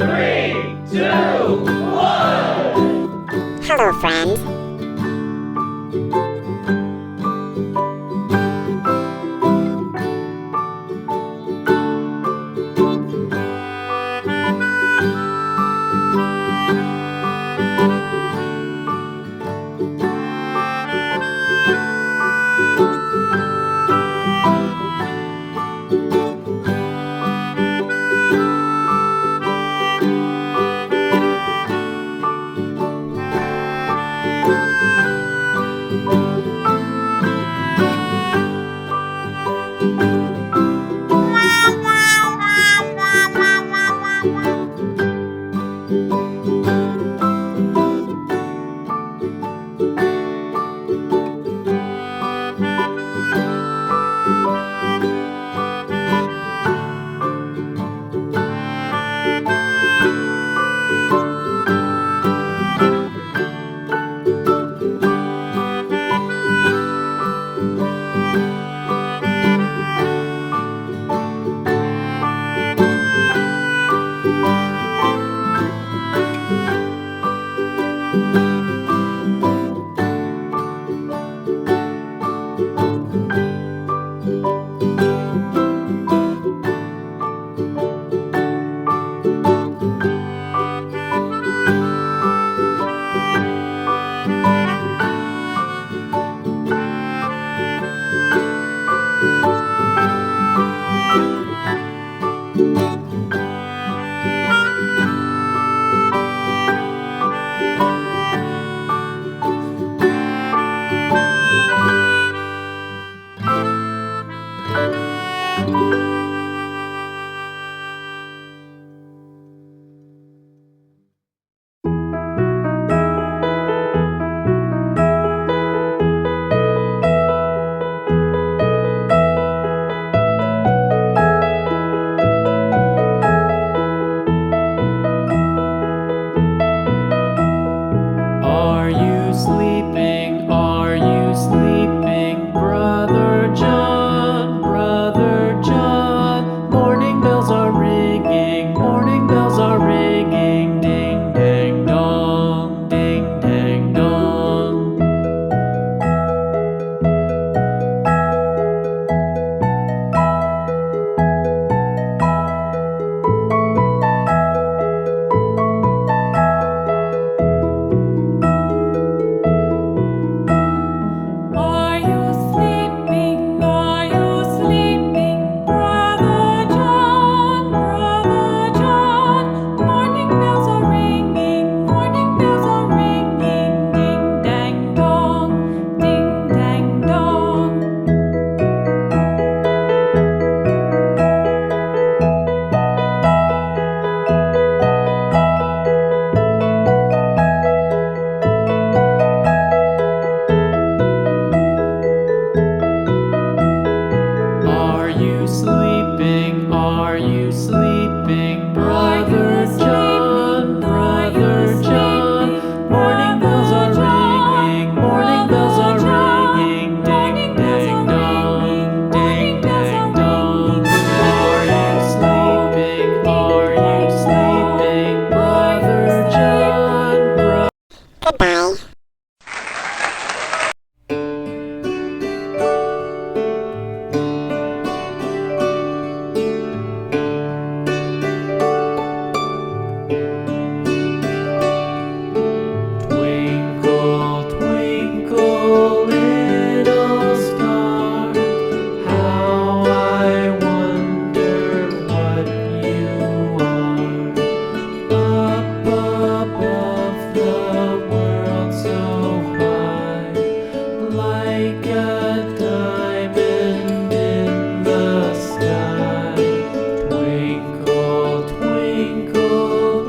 3, 2, 1. Hello, friends. Are you sleeping? Are you sleeping, Brother John? Brother John. Morning bells are ringing, morning bells are ringing. Ding dang dong, ding dang dong. Are you sleeping? Are you sleeping, Brother John? Brother John. Morning bells are ringing, morning bells are ringing. Ding dang dong, ding dang dong. Are you sleeping? Are you sleeping, Brother John? Brother John. Morning bells are ringing, morning bells are ringing. Ding dang dong, ding dang dong. Are you sleeping? Are you sleeping, Brother John? Goodbye. Twinkle, twinkle, little star, how I wonder what you are. Up above the world so high, like a diamond in the sky. Twinkle, twinkle,